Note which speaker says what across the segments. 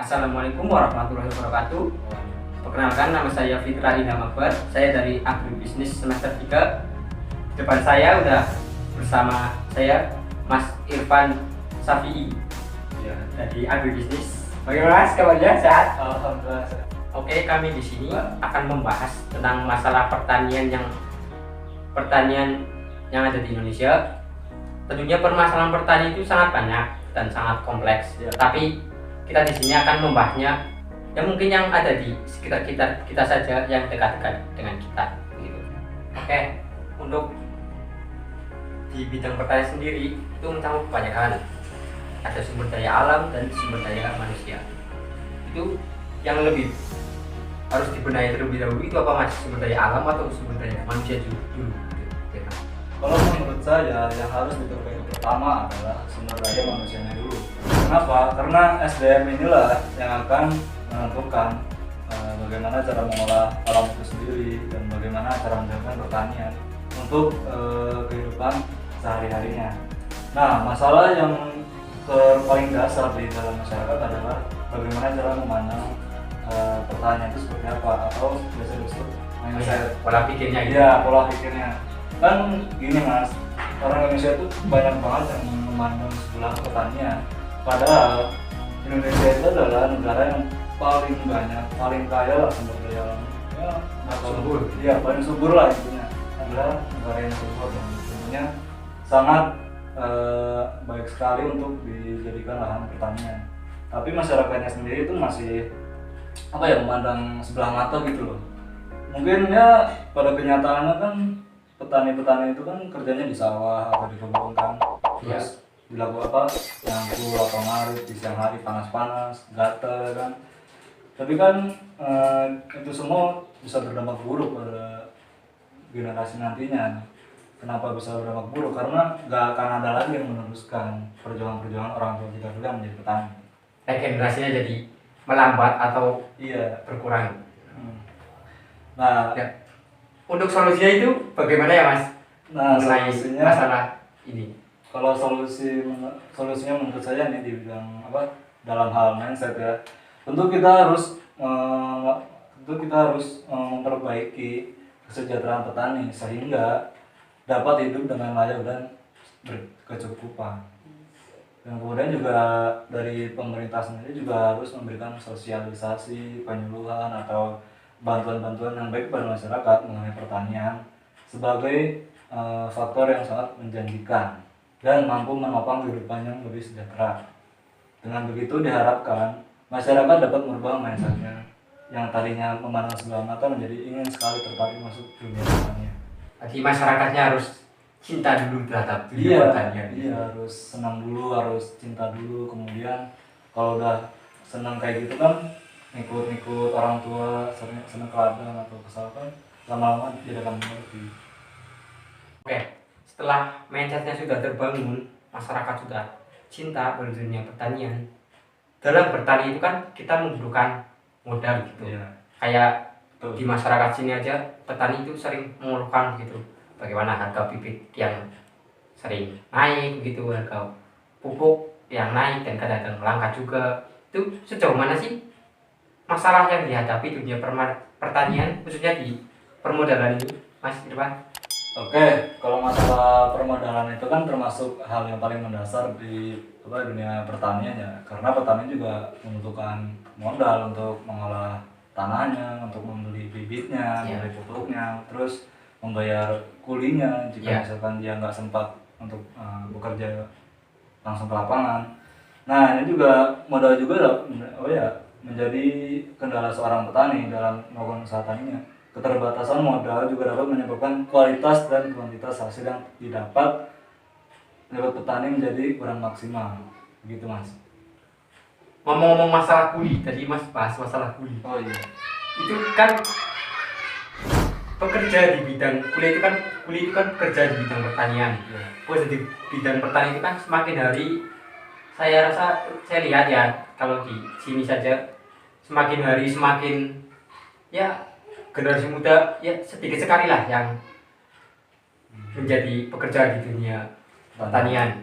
Speaker 1: Assalamualaikum warahmatullahi wabarakatuh. Perkenalkan, nama saya Fitra Ilham Akbar. Saya dari Agribisnis semester 3. Depan saya udah bersama saya Mas Irfan Safi'i
Speaker 2: Ya.
Speaker 1: dari Agribisnis. Bagaimana Mas kabarnya? Sehat?
Speaker 2: Alhamdulillah.
Speaker 1: Oke, kami di sini akan membahas tentang masalah pertanian yang ada di Indonesia. Tentunya permasalahan pertanian itu sangat banyak dan sangat kompleks.
Speaker 2: Ya.
Speaker 1: Tapi kita di sini akan membahasnya yang mungkin yang ada di sekitar kita saja, yang dekat-dekat dengan kita. Gitu. Oke, untuk di bidang pertanian sendiri itu mencakup banyak hal. Ada sumber daya alam dan sumber daya manusia. Itu yang lebih harus dibenahi terlebih dahulu, itu apa Mas? Sumber daya alam atau sumber daya manusia dulu? Gitu.
Speaker 2: Kalau menurut saya yang harus diperbaiki pertama adalah sumber daya manusianya dulu. Kenapa? Karena SDM inilah yang akan menentukan bagaimana cara mengolah alam itu sendiri dan bagaimana cara menjalankan pertanian untuk kehidupan sehari-harinya. Nah, masalah yang paling dasar di dalam masyarakat adalah bagaimana cara memandang pertanian itu seperti apa, atau biasa disebut mindset.
Speaker 1: Pola pikirnya gitu.
Speaker 2: Iya, pola pikirnya. Kan gini Mas, orang Indonesia itu banyak banget yang memandang sebelah pertanian. Padahal Indonesia itu adalah negara yang paling banyak, paling kaya lah sumber daya alamnya.
Speaker 1: Subur.
Speaker 2: Iya, paling subur lah intinya. Adalah negara yang subur dan tentunya sangat baik sekali untuk dijadikan lahan pertanian. Tapi masyarakatnya sendiri itu masih memandang sebelah mata gitu loh. Mungkin ya pada kenyataannya kan petani-petani itu kan kerjanya di sawah atau di kebun kan, terus dilakukan nyangkul atau ngarit di siang hari panas-panas, gatel kan. Tapi kan itu semua bisa berdampak buruk pada generasi nantinya. Kenapa bisa berdampak buruk? Karena nggak akan ada lagi yang meneruskan perjuangan-perjuangan orang tua kita dulu yang menjadi petani.
Speaker 1: Regenerasinya jadi melambat atau
Speaker 2: Iya.
Speaker 1: berkurang.
Speaker 2: Nah,
Speaker 1: Ya. Untuk solusinya itu bagaimana ya Mas? Mengenai
Speaker 2: solusinya
Speaker 1: masalah ini.
Speaker 2: kalau solusinya menurut saya nih di bidang dalam hal mindset ya. Tentu kita harus memperbaiki kesejahteraan petani sehingga dapat hidup dengan layak dan berkecukupan. Dan kemudian juga dari pemerintah sendiri juga harus memberikan sosialisasi, penyuluhan atau bantuan-bantuan yang baik kepada masyarakat mengenai pertanian sebagai faktor yang sangat menjanjikan dan mampu menopang kehidupan yang lebih sejahtera. Dengan begitu diharapkan masyarakat dapat merubah mindsetnya yang tadinya memandang sebelah mata menjadi ingin sekali tertarik masuk dunia pertanian.
Speaker 1: Jadi masyarakatnya harus cinta dulu terhadap dunia pertanian.
Speaker 2: Iya, harus senang dulu, harus cinta dulu. Kemudian kalau udah senang kayak gitu kan, ngikut orang tua, senang ke ladang atau ke sawah kan, lama-lama dia akan mengerti.
Speaker 1: Oke, setelah mindsetnya sudah terbangun, masyarakat sudah cinta pada dunia pertanian. Dalam bertani itu kan kita membutuhkan modal gitu.
Speaker 2: Iya.
Speaker 1: Kayak
Speaker 2: Betul.
Speaker 1: di masyarakat sini aja petani itu sering mengeluhkan gitu, bagaimana harga bibit yang sering naik gitu, harga pupuk yang naik dan kadang-kadang langka juga. Itu sejauh mana sih masalah yang dihadapi dunia pertanian khususnya di permodalan ini, Mas Irfan?
Speaker 2: Oke, kalau masalah permodalan itu kan termasuk hal yang paling mendasar di dunia pertanian ya, karena petani juga membutuhkan modal untuk mengolah tanahnya, untuk membeli bibitnya, membeli pupuknya, terus membayar kulinya jika misalkan dia nggak sempat untuk bekerja langsung ke lapangan. Nah, ini juga modal juga menjadi kendala seorang petani dalam melakukan usaha taninya. Keterbatasan modal juga dapat menyebabkan kualitas dan kuantitas hasil yang didapat lewat petani menjadi kurang maksimal. Begitu Mas.
Speaker 1: Ngomong-ngomong masalah kuli, tadi Mas bahas masalah kuli.
Speaker 2: Oh iya.
Speaker 1: Itu kan pekerja di bidang kuli itu kan kerja di bidang pertanian. Jadi bidang pertanian itu kan semakin hari, saya lihat ya, kalau di sini saja semakin hari semakin ya generasi muda ya sedikit sekali lah yang menjadi pekerja di dunia pertanian.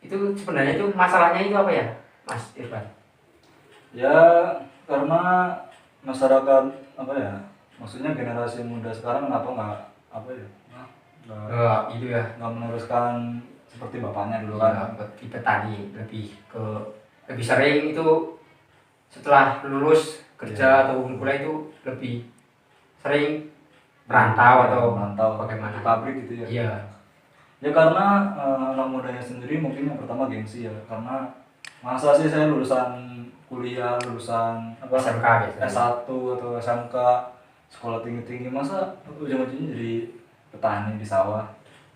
Speaker 1: Itu sebenarnya itu masalahnya itu apa ya, Mas Irfan?
Speaker 2: Ya karena masyarakat apa ya, maksudnya generasi muda sekarang kenapa nggak apa ya,
Speaker 1: Itu ya,
Speaker 2: nggak meneruskan seperti bapaknya dulu kan.
Speaker 1: ya di petani lebih sering itu setelah lulus kerja atau kuliah itu lebih sering merantau atau
Speaker 2: merantau
Speaker 1: bagaimana?
Speaker 2: di pabrik gitu ya.
Speaker 1: Iya.
Speaker 2: Ya karena anak mudanya sendiri mungkin yang pertama gengsi ya, karena masa sih saya lulusan kuliah, lulusan apa
Speaker 1: SMK biasanya.
Speaker 2: S1 atau SMK, sekolah tinggi-tinggi, masa ujung-ujungnya jadi petani di sawah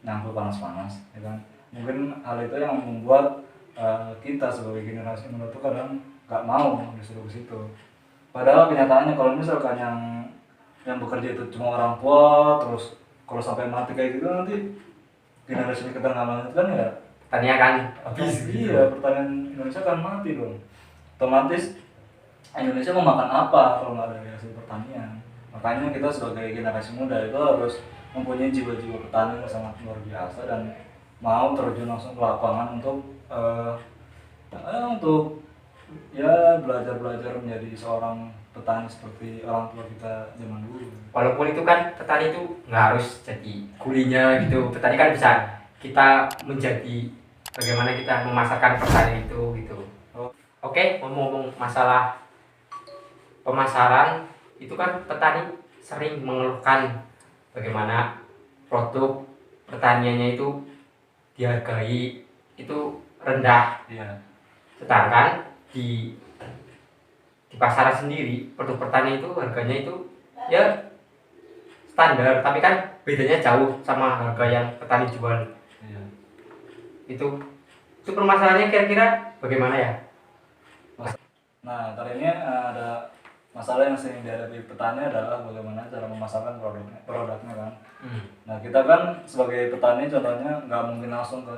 Speaker 2: nyangkul panas-panas ya kan. Mungkin hal itu yang membuat kita sebagai generasi muda tuh kadang nggak mau disuruh ke situ. Padahal kenyataannya kalau misalkan yang bekerja itu cuma orang tua, terus kalau sampai mati kayak gitu nanti generasi kita nggak lanjutkan ya
Speaker 1: Pertanian kan habis gitu.
Speaker 2: iya, pertanian Indonesia kan mati dong. Otomatis Indonesia mau makan apa kalau nggak dari hasil pertanian. Makanya kita sebagai generasi muda itu harus mempunyai jiwa-jiwa petani yang sangat luar biasa dan mau terjun langsung ke lapangan untuk ya belajar menjadi seorang petani seperti orang tua kita zaman dulu.
Speaker 1: Walaupun itu kan petani itu nggak harus jadi kulinya gitu. Petani kan bisa kita menjadi bagaimana kita memasarkan pertanian itu gitu. Oke, ngomong-ngomong masalah pemasaran, itu kan petani sering mengeluhkan bagaimana produk pertaniannya itu dihargai itu rendah.
Speaker 2: Iya.
Speaker 1: Sedangkan di pasaran sendiri produk pertanian itu harganya itu ya standar, tapi kan bedanya jauh sama harga yang petani jual.
Speaker 2: Iya.
Speaker 1: Itu permasalahannya kira-kira bagaimana ya?
Speaker 2: Nah, kali ini ada masalah yang sering dihadapi petani adalah bagaimana cara memasarkan produknya kan. Nah, kita kan sebagai petani contohnya nggak mungkin langsung ke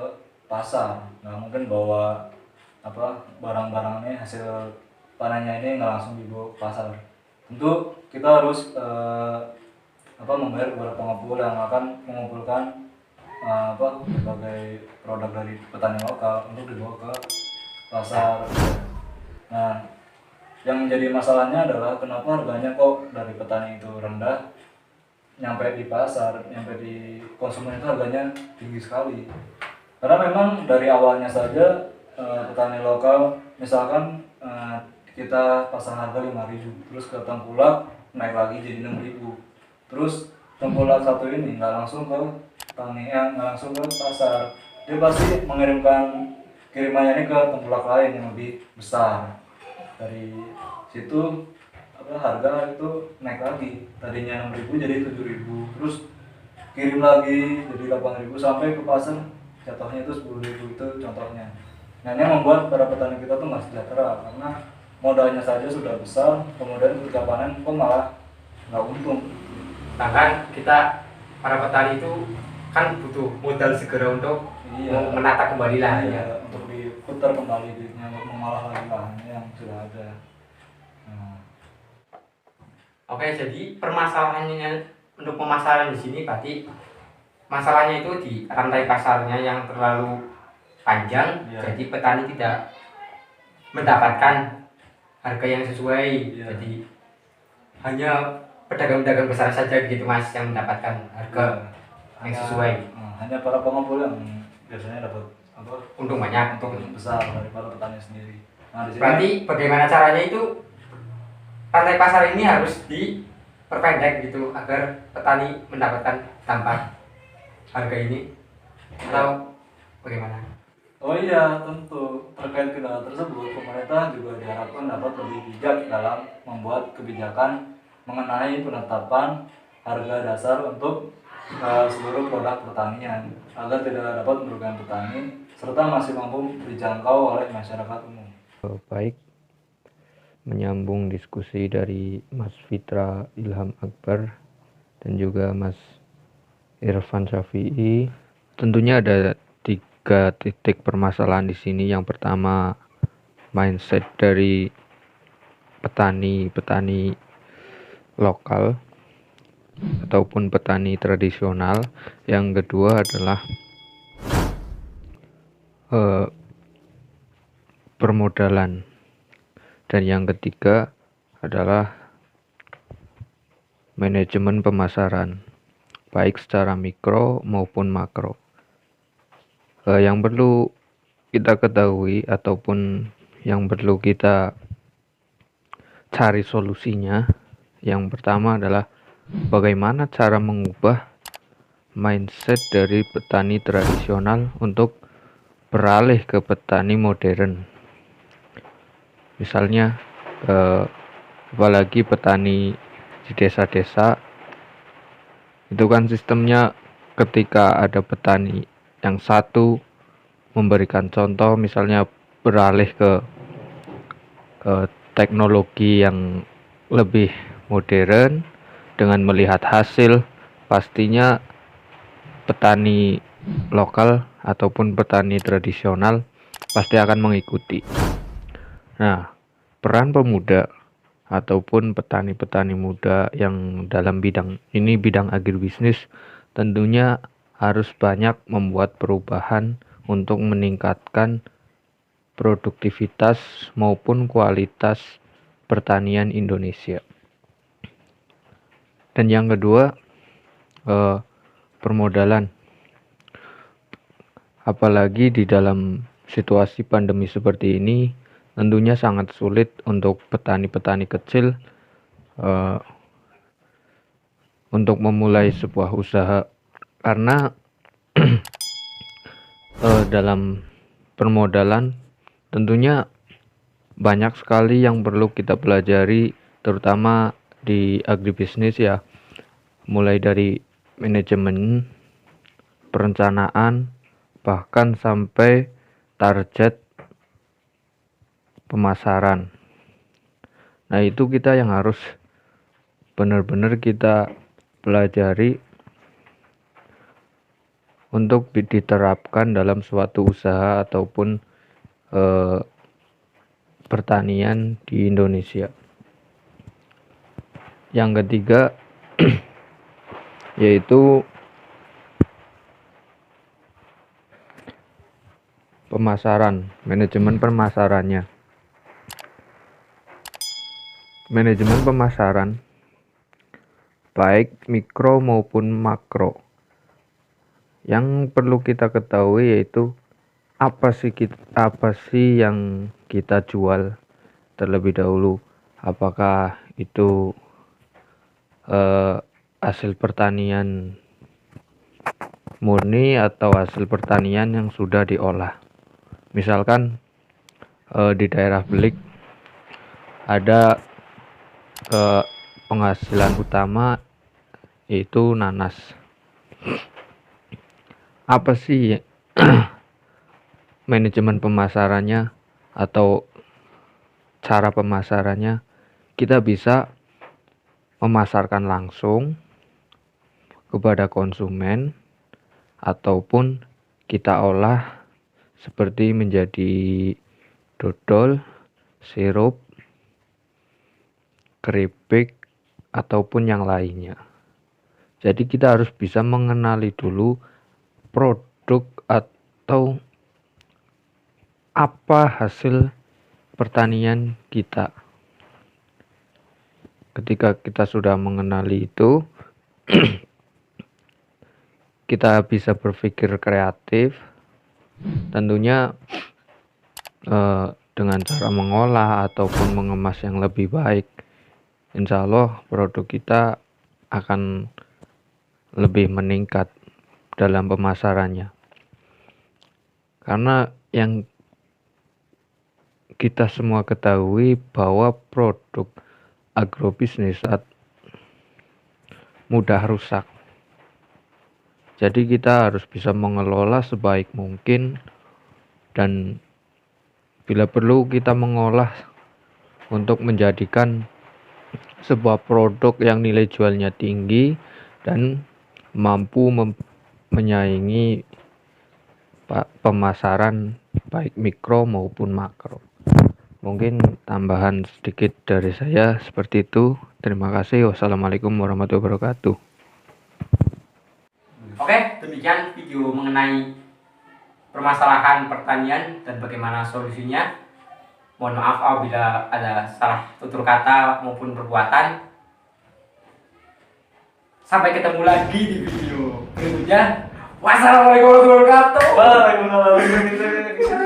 Speaker 2: pasar, nggak mungkin bawa barang-barangnya hasil panennya ini nggak langsung dibawa ke pasar. Tentu kita harus membayar kepada pengepul yang akan mengumpulkan berbagai produk dari petani lokal untuk dibawa ke pasar. Nah, yang menjadi masalahnya adalah kenapa harganya kok dari petani itu rendah, nyampe di pasar, nyampe di konsumen itu harganya tinggi sekali. Karena memang dari awalnya saja petani lokal misalkan kita pasang harga 5.000, terus ke tengkulak naik lagi jadi 6.000, terus tengkulak satu ini nggak langsung ke petani, nggak langsung ke pasar, dia pasti mengirimkan kirimannya ini ke tengkulak lain yang lebih besar. Dari situ harga itu naik lagi, tadinya 6.000 jadi 7.000, terus kirim lagi jadi 8.000 sampai ke pasar jatuhnya itu 10.000, itu contohnya. Nah, ini membuat para petani kita tuh nggak sejahtera karena modalnya saja sudah besar, kemudian ketika panen kok malah nggak untung.
Speaker 1: Bahkan kita para petani itu kan butuh modal segera untuk menata kembali lahannya,
Speaker 2: untuk diputar kembali duitnya, untuk mengolah lagi lahannya yang sudah ada.
Speaker 1: Oke, jadi permasalahannya untuk pemasaran di sini berarti masalahnya itu di rantai pasarnya yang terlalu panjang, jadi petani tidak mendapatkan harga yang sesuai. Jadi hanya pedagang-pedagang besar saja gitu Mas yang mendapatkan harga yang sesuai.
Speaker 2: Hanya para pengepul yang biasanya dapat
Speaker 1: untung banyak,
Speaker 2: untung besar dari para petani sendiri. Nah, di sini
Speaker 1: berarti bagaimana caranya itu rantai pasar ini harus diperpendek gitu agar petani mendapatkan dampak harga ini, atau bagaimana?
Speaker 2: Oh iya, tentu terkait kendala tersebut pemerintah juga diharapkan dapat lebih bijak dalam membuat kebijakan mengenai penetapan harga dasar untuk seluruh produk pertanian agar tidak dapat merugikan petani serta masih mampu dijangkau oleh masyarakat umum.
Speaker 3: Baik, menyambung diskusi dari Mas Fitra Ilham Akbar dan juga Mas Irfan Syafi'i, tentunya ada 3 titik permasalahan di sini. Yang pertama, mindset dari petani lokal ataupun petani tradisional. Yang kedua adalah permodalan Dan yang ketiga adalah manajemen pemasaran, baik secara mikro maupun makro. Yang perlu kita ketahui ataupun yang perlu kita cari solusinya, yang pertama adalah bagaimana cara mengubah mindset dari petani tradisional untuk beralih ke petani modern. Misalnya apalagi petani di desa-desa itu kan sistemnya, ketika ada petani yang satu memberikan contoh, misalnya beralih ke teknologi yang lebih modern dengan melihat hasil, pastinya petani lokal ataupun petani tradisional pasti akan mengikuti. Nah, peran pemuda ataupun petani-petani muda yang dalam bidang agribisnis tentunya harus banyak membuat perubahan untuk meningkatkan produktivitas maupun kualitas pertanian Indonesia. Dan yang kedua, permodalan. Apalagi di dalam situasi pandemi seperti ini, tentunya sangat sulit untuk petani-petani kecil untuk memulai sebuah usaha, karena dalam permodalan tentunya banyak sekali yang perlu kita pelajari, terutama di agribisnis ya, mulai dari manajemen, perencanaan, bahkan sampai target pemasaran. Nah, itu kita yang harus benar-benar kita pelajari untuk diterapkan dalam suatu usaha ataupun pertanian di Indonesia. Yang ketiga yaitu pemasaran, manajemen pemasarannya. Manajemen pemasaran baik mikro maupun makro. Yang perlu kita ketahui yaitu apa sih yang kita jual terlebih dahulu. Apakah itu hasil pertanian murni atau hasil pertanian yang sudah diolah. Misalkan di daerah Belik ada penghasilan utama yaitu nanas. Apa sih manajemen pemasarannya atau cara pemasarannya? Kita bisa memasarkan langsung kepada konsumen ataupun kita olah seperti menjadi dodol, sirup, keripik, ataupun yang lainnya. Jadi kita harus bisa mengenali dulu produk atau apa hasil pertanian kita. Ketika kita sudah mengenali itu, kita bisa berpikir kreatif, tentunya dengan cara mengolah ataupun mengemas yang lebih baik. Insya Allah produk kita akan lebih meningkat dalam pemasarannya. Karena yang kita semua ketahui bahwa produk agrobisnis mudah rusak. Jadi kita harus bisa mengelola sebaik mungkin, dan bila perlu kita mengolah untuk menjadikan sebuah produk yang nilai jualnya tinggi dan mampu menyaingi pemasaran baik mikro maupun makro. Mungkin tambahan sedikit dari saya seperti itu. Terima kasih. Wassalamualaikum warahmatullahi wabarakatuh.
Speaker 1: Oke, demikian video mengenai permasalahan pertanian dan bagaimana solusinya. Mohon maaf apabila ada salah tutur kata maupun perbuatan. Sampai ketemu lagi di video berikutnya. Wassalamualaikum warahmatullahi wabarakatuh.
Speaker 2: Waalaikumsalam.